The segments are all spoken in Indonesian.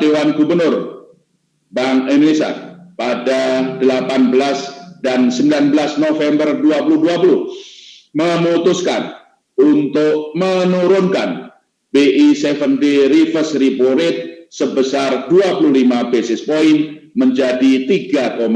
Dewan Gubernur Bank Indonesia pada 18 dan 19 November 2020 memutuskan untuk menurunkan BI 7-day reverse repo rate sebesar 25 basis point menjadi 3,75%.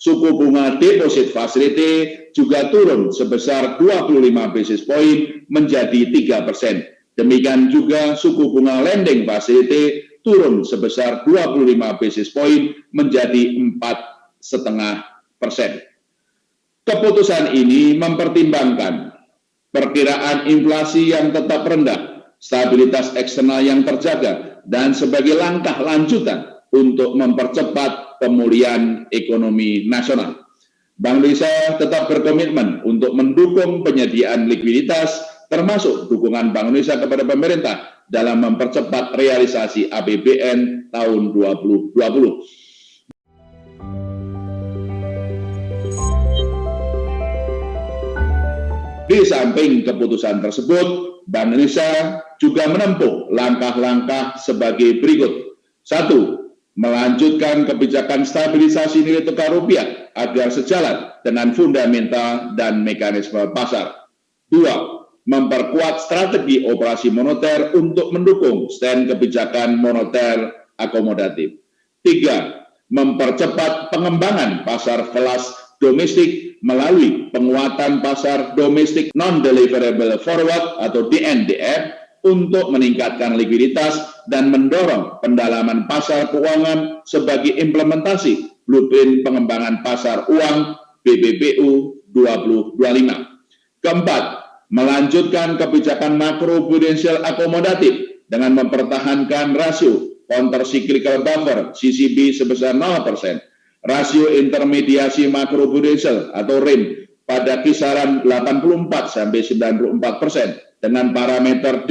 Suku bunga deposit facility juga turun sebesar 25 basis point menjadi 3%. Demikian juga suku bunga lending facility turun sebesar 25 basis point menjadi 4,5%. Keputusan ini mempertimbangkan perkiraan inflasi yang tetap rendah, stabilitas eksternal yang terjaga, dan sebagai langkah lanjutan untuk mempercepat pemulihan ekonomi nasional. Bank Indonesia tetap berkomitmen untuk mendukung penyediaan likuiditas, termasuk dukungan Bank Indonesia kepada pemerintah dalam mempercepat realisasi APBN tahun 2020. Di samping keputusan tersebut, Bank Indonesia juga menempuh langkah-langkah sebagai berikut. 1. Melanjutkan kebijakan stabilisasi nilai tukar rupiah agar sejalan dengan fundamental dan mekanisme pasar. 2. Memperkuat strategi operasi moneter untuk mendukung stand kebijakan moneter akomodatif. 3. Mempercepat pengembangan pasar kelas domestik melalui penguatan pasar domestik non-deliverable forward atau DNDF untuk meningkatkan likuiditas dan mendorong pendalaman pasar keuangan sebagai implementasi blueprint pengembangan pasar uang BBPU 2025. Keempat, melanjutkan kebijakan makroprudensial akomodatif dengan mempertahankan rasio countercyclical buffer CCB sebesar 0%, rasio intermediasi makroprudensial atau RIM pada kisaran 84 sampai 94% dengan parameter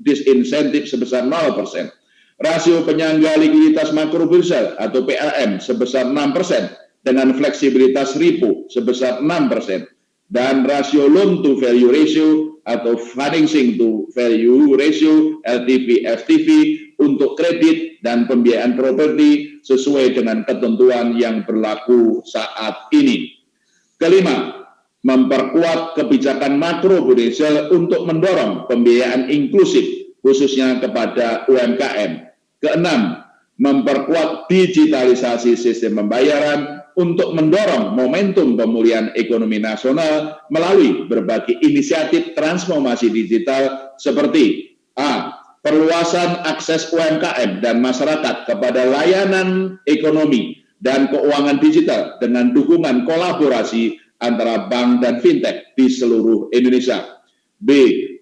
disinsentif sebesar 0%. Rasio penyangga likuiditas makroprudensial atau PLM sebesar 6% dengan fleksibilitas repo sebesar 6%. Dan rasio loan to value ratio atau financing to value ratio LTV FTV untuk kredit dan pembiayaan properti sesuai dengan ketentuan yang berlaku saat ini. Kelima, memperkuat kebijakan makroprudensial untuk mendorong pembiayaan inklusif khususnya kepada UMKM. Keenam, memperkuat digitalisasi sistem pembayaran untuk mendorong momentum pemulihan ekonomi nasional melalui berbagai inisiatif transformasi digital seperti A. Perluasan akses UMKM dan masyarakat kepada layanan ekonomi dan keuangan digital dengan dukungan kolaborasi antara bank dan fintech di seluruh Indonesia. B.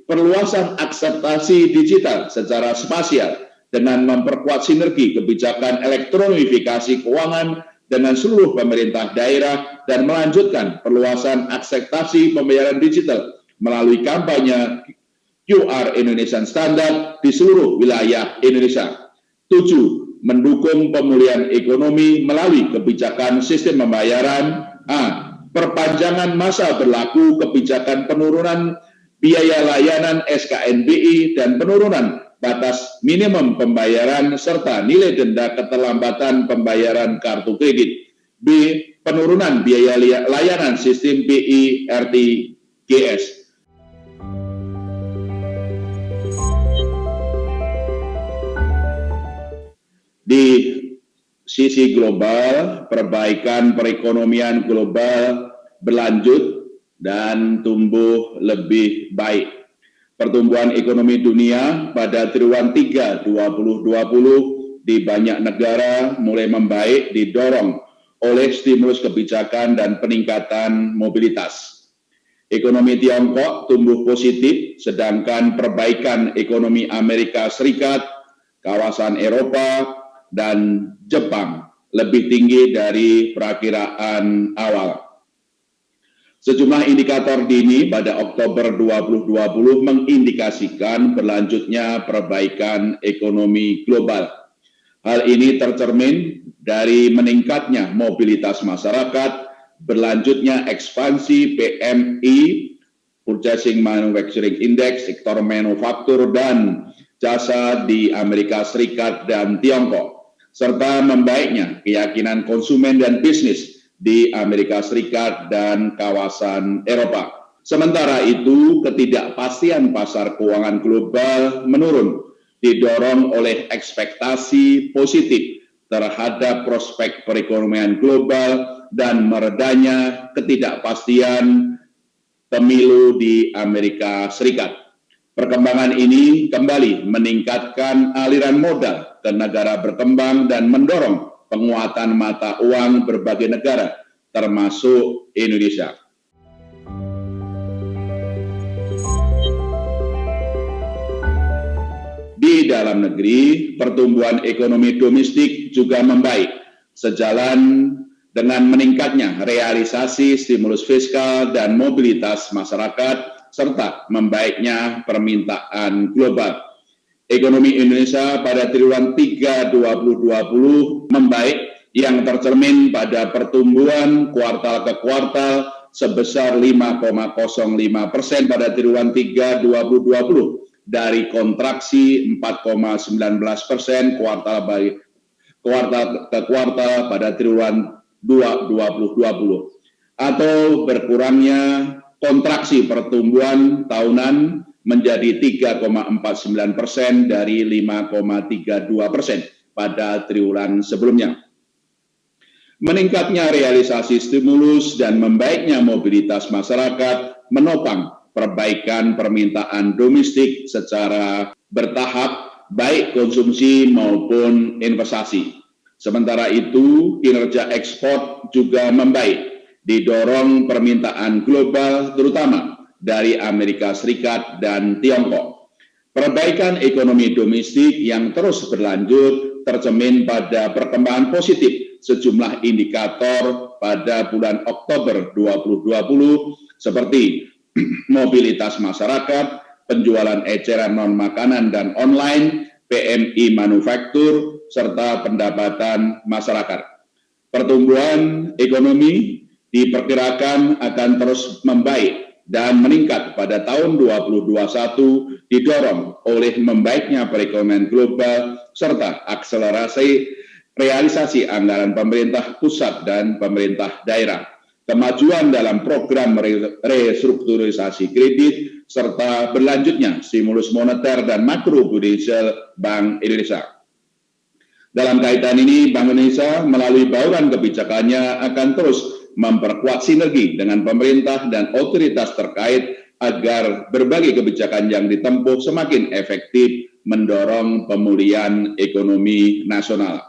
Perluasan akseptasi digital secara spasial dengan memperkuat sinergi kebijakan elektronifikasi keuangan dengan seluruh pemerintah daerah dan melanjutkan perluasan akseptasi pembayaran digital melalui kampanye QR Indonesian Standard di seluruh wilayah Indonesia. 7. Mendukung pemulihan ekonomi melalui kebijakan sistem pembayaran. A. Perpanjangan masa berlaku kebijakan penurunan biaya layanan SKNBI dan penurunan batas minimum pembayaran serta nilai denda keterlambatan pembayaran kartu kredit. B. Penurunan biaya layanan sistem BI RTGS. Di sisi global, perbaikan perekonomian global berlanjut dan tumbuh lebih baik. Pertumbuhan ekonomi dunia pada triwulan 3 2020 di banyak negara mulai membaik didorong oleh stimulus kebijakan dan peningkatan mobilitas. Ekonomi Tiongkok tumbuh positif, sedangkan perbaikan ekonomi Amerika Serikat, kawasan Eropa, dan Jepang lebih tinggi dari perakiraan awal. Sejumlah indikator dini pada Oktober 2020 mengindikasikan berlanjutnya perbaikan ekonomi global. Hal ini tercermin dari meningkatnya mobilitas masyarakat, berlanjutnya ekspansi PMI, Purchasing Manufacturing Index, sektor manufaktur, dan jasa di Amerika Serikat dan Tiongkok, serta membaiknya keyakinan konsumen dan bisnis di Amerika Serikat dan kawasan Eropa. Sementara itu, ketidakpastian pasar keuangan global menurun, didorong oleh ekspektasi positif terhadap prospek perekonomian global dan meredanya ketidakpastian pemilu di Amerika Serikat. Perkembangan ini kembali meningkatkan aliran modal ke negara berkembang dan mendorong penguatan mata uang berbagai negara, termasuk Indonesia. Di dalam negeri, pertumbuhan ekonomi domestik juga membaik, sejalan dengan meningkatnya realisasi stimulus fiskal dan mobilitas masyarakat, serta membaiknya permintaan global. Ekonomi Indonesia pada triwulan 3 2020 membaik, yang tercermin pada pertumbuhan kuartal ke kuartal sebesar 5,05% pada triwulan 3 2020 dari kontraksi 4,19% kuartal ke kuartal pada triwulan 2 2020, atau berkurangnya kontraksi pertumbuhan tahunan menjadi 3,49% dari 5,32% pada triwulan sebelumnya. Meningkatnya realisasi stimulus dan membaiknya mobilitas masyarakat menopang perbaikan permintaan domestik secara bertahap, baik konsumsi maupun investasi. Sementara itu, kinerja ekspor juga membaik, didorong permintaan global terutama dari Amerika Serikat dan Tiongkok. Perbaikan ekonomi domestik yang terus berlanjut tercermin pada perkembangan positif sejumlah indikator pada bulan Oktober 2020 seperti mobilitas masyarakat, penjualan eceran non-makanan dan online, PMI manufaktur, serta pendapatan masyarakat. Pertumbuhan ekonomi diperkirakan akan terus membaik dan meningkat pada tahun 2021, didorong oleh membaiknya perekonomian global serta akselerasi realisasi anggaran pemerintah pusat dan pemerintah daerah, kemajuan dalam program restrukturisasi kredit, serta berlanjutnya stimulus moneter dan makroprudensial Bank Indonesia. Dalam kaitan ini, Bank Indonesia melalui bauran kebijakannya akan terus memperkuat sinergi dengan pemerintah dan otoritas terkait agar berbagai kebijakan yang ditempuh semakin efektif mendorong pemulihan ekonomi nasional.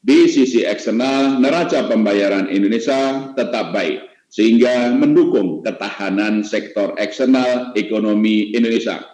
Di sisi eksternal, neraca pembayaran Indonesia tetap baik, sehingga mendukung ketahanan sektor eksternal ekonomi Indonesia.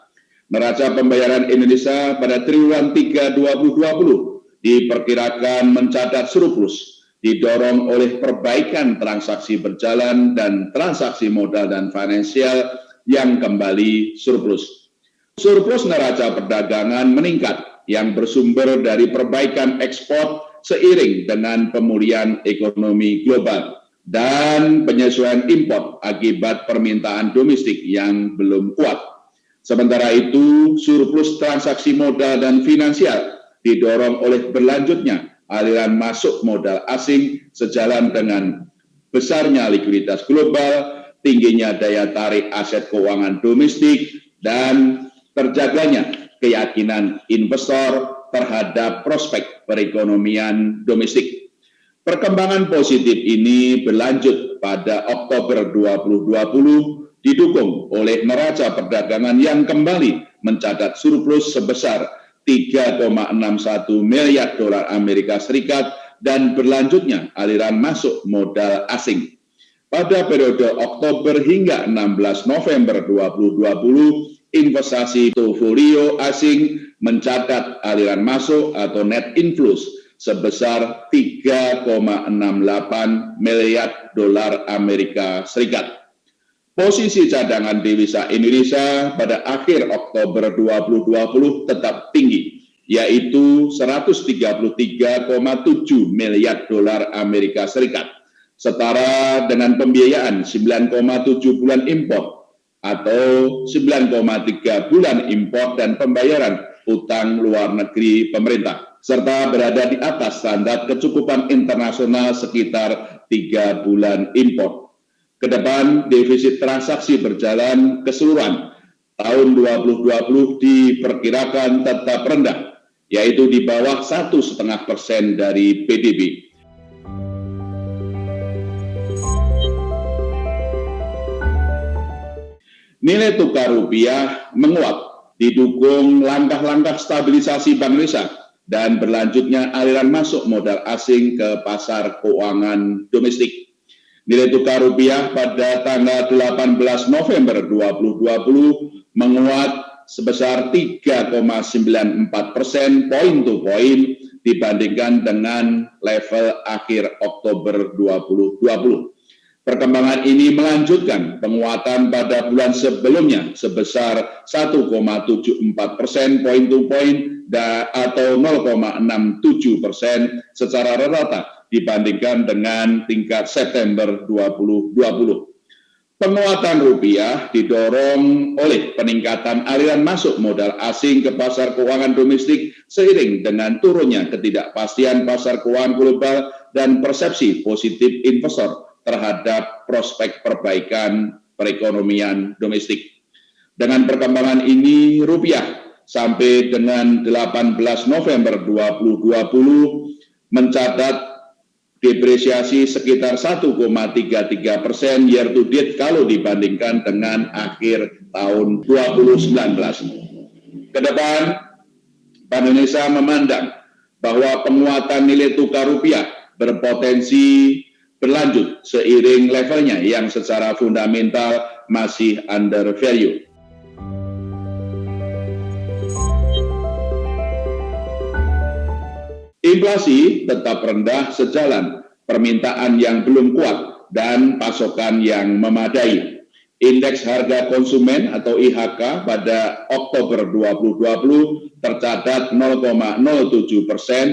Neraca pembayaran Indonesia pada triwulan 3 2020 diperkirakan mencatat surplus, didorong oleh perbaikan transaksi berjalan dan transaksi modal dan finansial yang kembali surplus. Surplus neraca perdagangan meningkat yang bersumber dari perbaikan ekspor seiring dengan pemulihan ekonomi global dan penyesuaian impor akibat permintaan domestik yang belum kuat. Sementara itu, surplus transaksi modal dan finansial didorong oleh berlanjutnya aliran masuk modal asing sejalan dengan besarnya likuiditas global, tingginya daya tarik aset keuangan domestik, dan terjaganya keyakinan investor terhadap prospek perekonomian domestik. Perkembangan positif ini berlanjut pada Oktober 2020, didukung oleh neraca perdagangan yang kembali mencatat surplus sebesar 3,61 miliar dolar Amerika Serikat dan berlanjutnya aliran masuk modal asing. Pada periode Oktober hingga 16 November 2020, investasi portofolio asing mencatat aliran masuk atau net inflows sebesar 3,68 miliar dolar Amerika Serikat. Posisi cadangan devisa Indonesia pada akhir Oktober 2020 tetap tinggi, yaitu 133,7 miliar dolar Amerika Serikat. setara dengan pembiayaan 9,7 bulan impor atau 9,3 bulan impor dan pembayaran utang luar negeri pemerintah, serta berada di atas standar kecukupan internasional sekitar 3 bulan impor. Kedepan, defisit transaksi berjalan keseluruhan tahun 2020 diperkirakan tetap rendah, yaitu di bawah 1,5% dari PDB. Nilai tukar rupiah menguat, didukung langkah-langkah stabilisasi Bank Indonesia dan berlanjutnya aliran masuk modal asing ke pasar keuangan domestik. Nilai tukar rupiah pada tanggal 18 November 2020 menguat sebesar 3,94% point to point dibandingkan dengan level akhir Oktober 2020. Perkembangan ini melanjutkan penguatan pada bulan sebelumnya sebesar 1,74% point to point atau 0,67% secara rata dibandingkan dengan tingkat September 2020. Penguatan rupiah didorong oleh peningkatan aliran masuk modal asing ke pasar keuangan domestik seiring dengan turunnya ketidakpastian pasar keuangan global dan persepsi positif investor terhadap prospek perbaikan perekonomian domestik. Dengan perkembangan ini, rupiah sampai dengan 18 November 2020 mencatat depresiasi sekitar 1,33% year to date kalau dibandingkan dengan akhir tahun 2019. Kedepan, Bank Indonesia memandang bahwa penguatan nilai tukar rupiah berpotensi berlanjut seiring levelnya yang secara fundamental masih under value. Inflasi tetap rendah sejalan permintaan yang belum kuat dan pasokan yang memadai. Indeks harga konsumen atau IHK pada Oktober 2020 tercatat 0,07%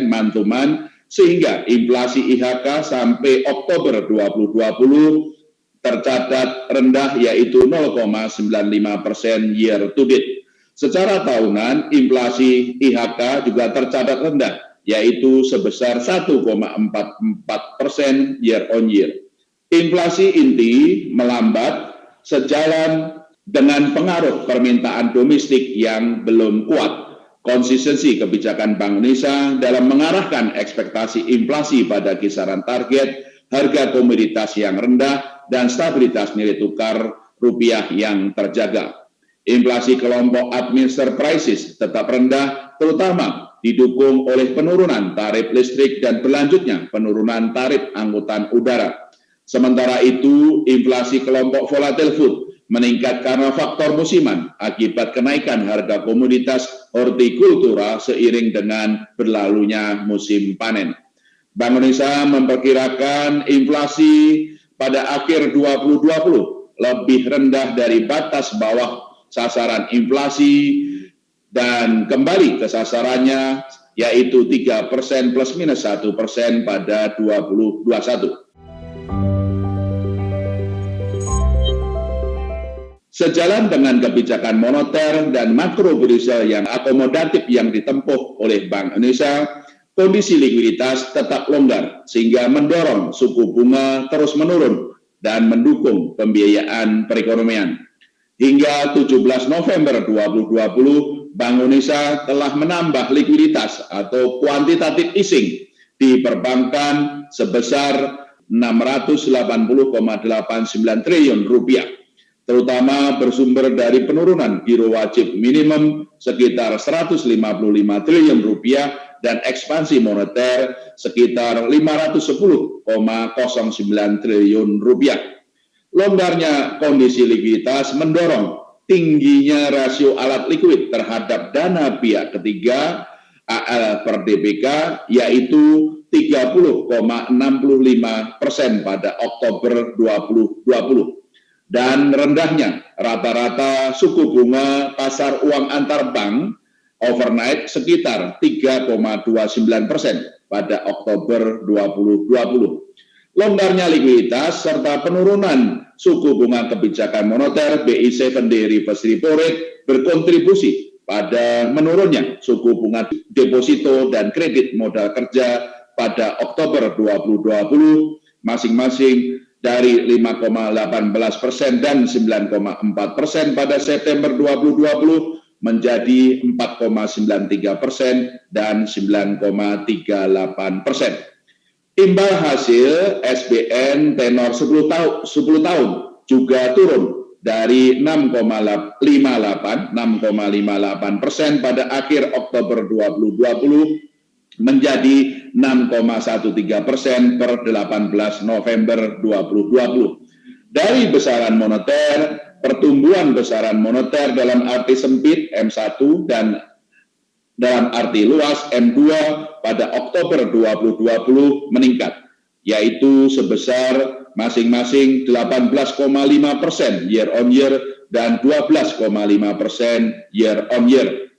month-to-month, sehingga inflasi IHK sampai Oktober 2020 tercatat rendah yaitu 0,95% year to date. Secara tahunan, inflasi IHK juga tercatat rendah yaitu sebesar 1,44% year on year. Inflasi inti melambat sejalan dengan pengaruh permintaan domestik yang belum kuat. Konsistensi kebijakan Bank Indonesia dalam mengarahkan ekspektasi inflasi pada kisaran target, harga komoditas yang rendah, dan stabilitas nilai tukar rupiah yang terjaga. Inflasi kelompok administered prices tetap rendah, terutama didukung oleh penurunan tarif listrik dan berlanjutnya penurunan tarif angkutan udara. Sementara itu, inflasi kelompok volatile food meningkat karena faktor musiman akibat kenaikan harga komoditas hortikultura seiring dengan berlalunya musim panen. Bank Indonesia memperkirakan inflasi pada akhir 2020 lebih rendah dari batas bawah sasaran inflasi dan kembali ke sasarannya yaitu 3% plus minus 1% pada 2021. Sejalan dengan kebijakan moneter dan makrobudensial yang akomodatif yang ditempuh oleh Bank Indonesia, kondisi likuiditas tetap longgar sehingga mendorong suku bunga terus menurun dan mendukung pembiayaan perekonomian. Hingga 17 November 2020, Bank Indonesia telah menambah likuiditas atau quantitative easing di perbankan sebesar 680,89 triliun rupiah. Terutama bersumber dari penurunan giro wajib minimum sekitar 155 triliun rupiah dan ekspansi moneter sekitar 510,09 triliun rupiah. Longgarnya kondisi likuiditas mendorong tingginya rasio alat likuid terhadap dana pihak ketiga AL per DBK yaitu 30,65% pada Oktober 2020. Dan rendahnya rata-rata suku bunga pasar uang antar bank overnight sekitar 3,29% pada Oktober 2020. Longgarnya likuiditas serta penurunan suku bunga kebijakan moneter BI 7-day reverse repo rate berkontribusi pada menurunnya suku bunga deposito dan kredit modal kerja pada Oktober 2020 masing-masing dari 5,18% dan 9,4% pada September 2020 menjadi 4,93% dan 9,38%. Imbal hasil SBN tenor 10 tahun juga turun dari 6,58% pada akhir Oktober 2020 menjadi 6,13% per 18 November 2020. Dari besaran moneter, pertumbuhan besaran moneter dalam arti sempit M1 dan dalam arti luas M2 pada Oktober 2020 meningkat, yaitu sebesar masing-masing 18,5% year on year dan 12,5% year on year.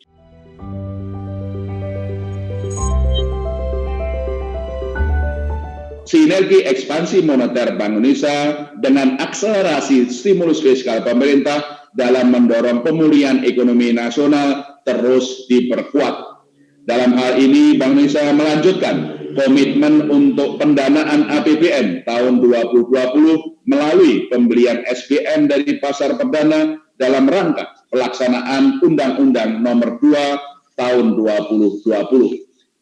Sinergi ekspansi moneter Bank Indonesia dengan akselerasi stimulus fiskal pemerintah dalam mendorong pemulihan ekonomi nasional terus diperkuat. Dalam hal ini, Bank Indonesia melanjutkan komitmen untuk pendanaan APBN tahun 2020 melalui pembelian SBN dari pasar perdana dalam rangka pelaksanaan Undang-Undang Nomor 2 Tahun 2020,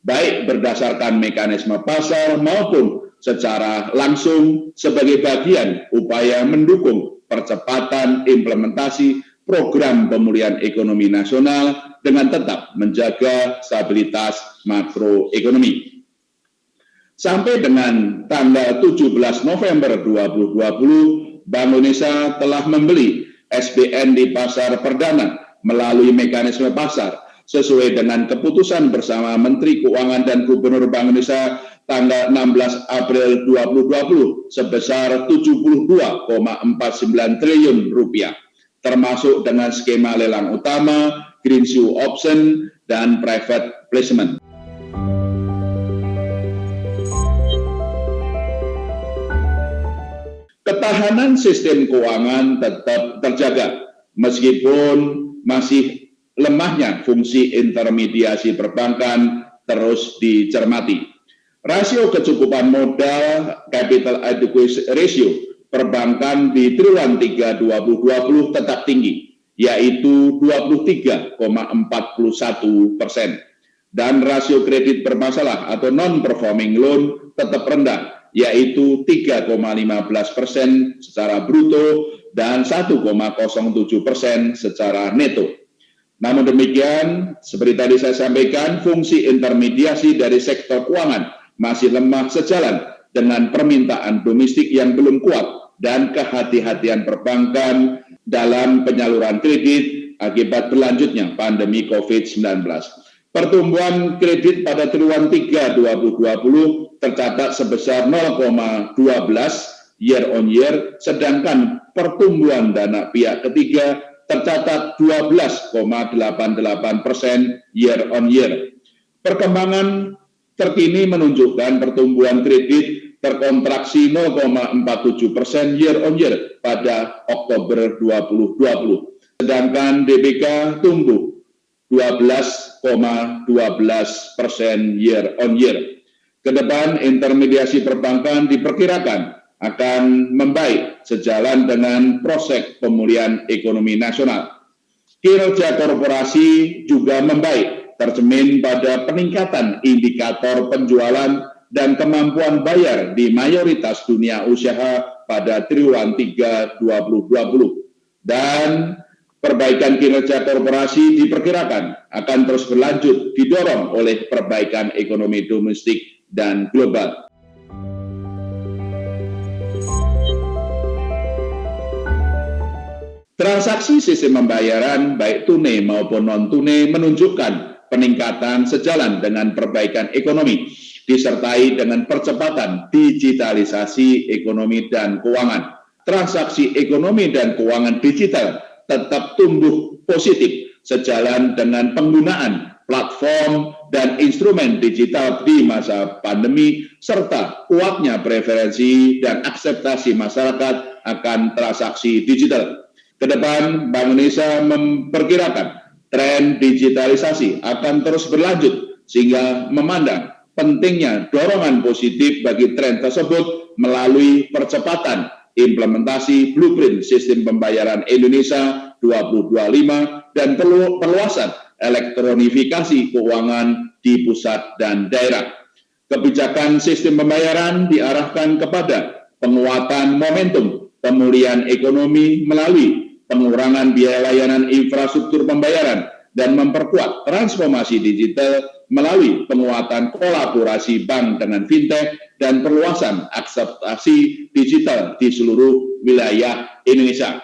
baik berdasarkan mekanisme pasar maupun secara langsung sebagai bagian upaya mendukung percepatan implementasi program pemulihan ekonomi nasional dengan tetap menjaga stabilitas makroekonomi. Sampai dengan tanggal 17 November 2020, Bank Indonesia telah membeli SBN di pasar perdana melalui mekanisme pasar sesuai dengan keputusan bersama Menteri Keuangan dan Gubernur Bank Indonesia tanggal 16 April 2020 sebesar 72,49 triliun rupiah, termasuk dengan skema lelang utama, greenshoe option, dan private placement. Ketahanan sistem keuangan tetap terjaga meskipun masih lemahnya fungsi intermediasi perbankan terus dicermati. Rasio kecukupan modal capital adequacy ratio perbankan di triwulan 3 2020 tetap tinggi, yaitu 23,41%. Dan rasio kredit bermasalah atau non-performing loan tetap rendah, yaitu 3,15% secara bruto dan 1,07% secara neto. Namun demikian, seperti tadi saya sampaikan, fungsi intermediasi dari sektor keuangan masih lemah sejalan dengan permintaan domestik yang belum kuat dan kehati-hatian perbankan dalam penyaluran kredit akibat berlanjutnya pandemi COVID-19. Pertumbuhan kredit pada triwulan 3 2020 tercatat sebesar 0,12 year on year, sedangkan pertumbuhan dana pihak ketiga tercatat 12,88% year on year. Perkembangan terkini menunjukkan pertumbuhan kredit terkontraksi 0,47% year on year pada Oktober 2020, sedangkan DBK tumbuh 12,12% year on year. Kedepan, intermediasi perbankan diperkirakan akan membaik sejalan dengan proses pemulihan ekonomi nasional. Kinerja korporasi juga membaik, tercermin pada peningkatan indikator penjualan dan kemampuan bayar di mayoritas dunia usaha pada triwulan 3 2020. Dan perbaikan kinerja korporasi diperkirakan akan terus berlanjut didorong oleh perbaikan ekonomi domestik dan global. Transaksi sistem pembayaran baik tunai maupun non-tunai menunjukkan peningkatan sejalan dengan perbaikan ekonomi, disertai dengan percepatan digitalisasi ekonomi dan keuangan. Transaksi ekonomi dan keuangan digital tetap tumbuh positif sejalan dengan penggunaan platform dan instrumen digital di masa pandemi, serta kuatnya preferensi dan akseptasi masyarakat akan transaksi digital. Kedepan, Bank Indonesia memperkirakan tren digitalisasi akan terus berlanjut, sehingga memandang pentingnya dorongan positif bagi tren tersebut melalui percepatan implementasi Blueprint Sistem Pembayaran Indonesia 2025 dan perluasan elektronifikasi keuangan di pusat dan daerah. Kebijakan sistem pembayaran diarahkan kepada penguatan momentum pemulihan ekonomi melalui pengurangan biaya layanan infrastruktur pembayaran dan memperkuat transformasi digital melalui penguatan kolaborasi bank dengan fintech dan perluasan akseptasi digital di seluruh wilayah Indonesia.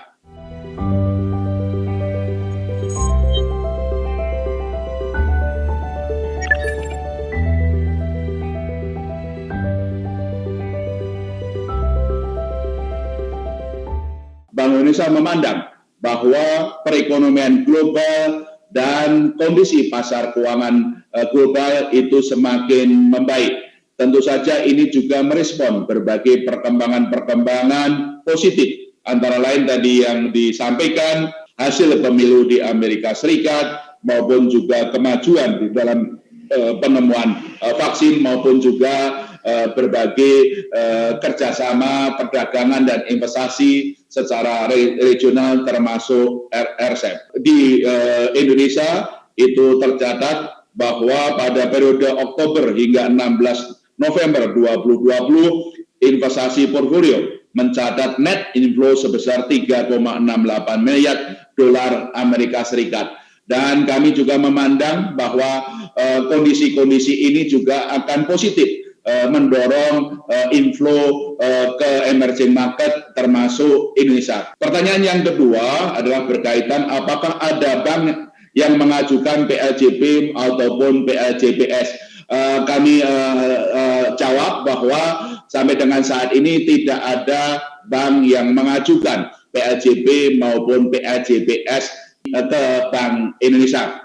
Bank Indonesia memandang bahwa perekonomian global dan kondisi pasar keuangan global itu semakin membaik. Tentu saja ini juga merespon berbagai perkembangan-perkembangan positif. Antara lain tadi yang disampaikan, hasil pemilu di Amerika Serikat, maupun juga kemajuan di dalam penemuan vaksin, maupun juga berbagai kerjasama perdagangan dan investasi secara regional termasuk RCEP. Di Indonesia itu tercatat bahwa pada periode Oktober hingga 16 November 2020, investasi portfolio mencatat net inflow sebesar 3,68 miliar dolar Amerika Serikat. Dan kami juga memandang bahwa kondisi-kondisi ini juga akan positif mendorong inflow ke emerging market termasuk Indonesia. Pertanyaan yang kedua adalah berkaitan apakah ada bank yang mengajukan PLJP ataupun PLJPS. Kami jawab bahwa sampai dengan saat ini tidak ada bank yang mengajukan PLJP maupun PLJPS ke Bank Indonesia.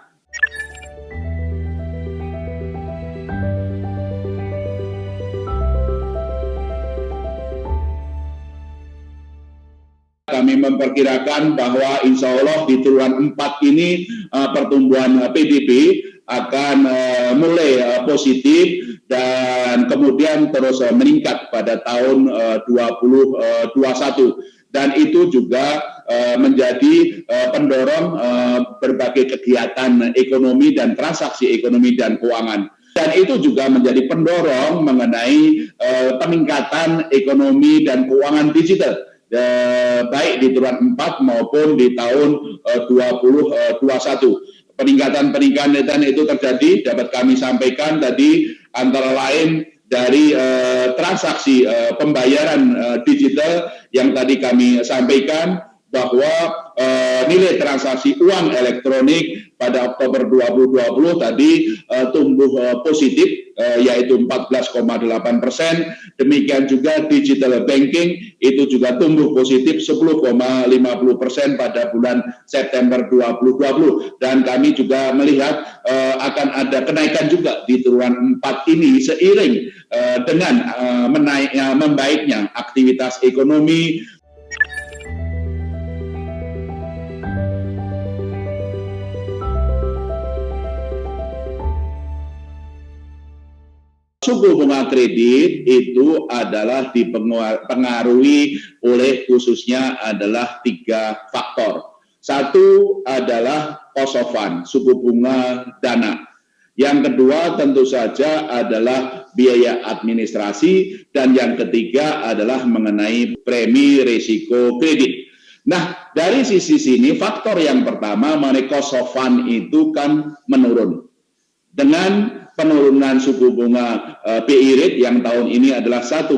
Kami memperkirakan bahwa insya Allah di triwulan 4 ini pertumbuhan PDB akan mulai positif dan kemudian terus meningkat pada tahun 2021, dan itu juga menjadi pendorong berbagai kegiatan ekonomi dan transaksi ekonomi dan keuangan. Dan itu juga menjadi pendorong mengenai peningkatan ekonomi dan keuangan digital, baik di triwulan 4 maupun di tahun 2021. Peningkatan itu terjadi, dapat kami sampaikan tadi, antara lain dari transaksi pembayaran digital yang tadi kami sampaikan, bahwa nilai transaksi uang elektronik pada Oktober 2020 tadi tumbuh positif, yaitu 14,8%. Demikian juga digital banking itu juga tumbuh positif 10,50% pada bulan September 2020. Dan kami juga melihat akan ada kenaikan juga di triwulan 4 ini seiring dengan membaiknya aktivitas ekonomi. Suku bunga kredit itu adalah dipengaruhi oleh khususnya adalah 3 faktor. Satu adalah cost of fund, suku bunga dana. Yang kedua tentu saja adalah biaya administrasi, dan yang ketiga adalah mengenai premi risiko kredit. Nah, dari sisi sini faktor yang pertama mengenai cost of fund itu kan menurun. Dengan penurunan suku bunga BI rate yang tahun ini adalah 1,25%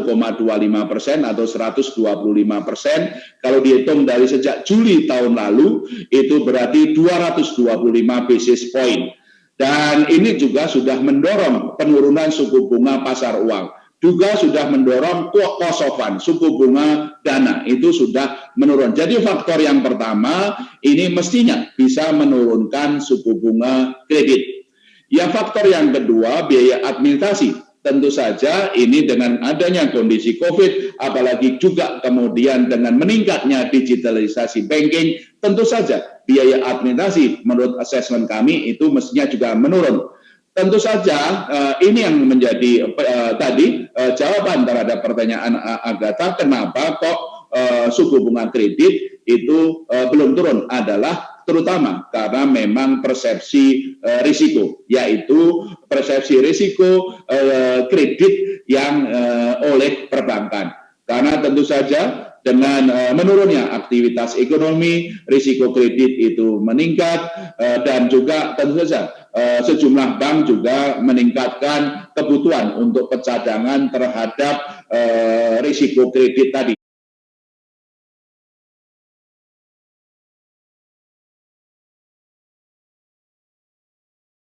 atau 125%. Kalau dihitung dari sejak Juli tahun lalu, itu berarti 225 basis point. Dan ini juga sudah mendorong penurunan suku bunga pasar uang. Juga sudah mendorong cost of fund, suku bunga dana, itu sudah menurun. Jadi faktor yang pertama, ini mestinya bisa menurunkan suku bunga kredit. Ya, faktor yang kedua, biaya administrasi. Tentu saja ini dengan adanya kondisi COVID, apalagi juga kemudian dengan meningkatnya digitalisasi banking, tentu saja biaya administrasi menurut asesmen kami itu mestinya juga menurun. Tentu saja ini yang menjadi jawaban terhadap pertanyaan Agatha, kenapa kok suku bunga kredit itu belum turun adalah terutama karena memang persepsi risiko, yaitu persepsi risiko kredit yang oleh perbankan. Karena tentu saja dengan menurunnya aktivitas ekonomi, risiko kredit itu meningkat, dan juga tentu saja sejumlah bank juga meningkatkan kebutuhan untuk pencadangan terhadap risiko kredit tadi.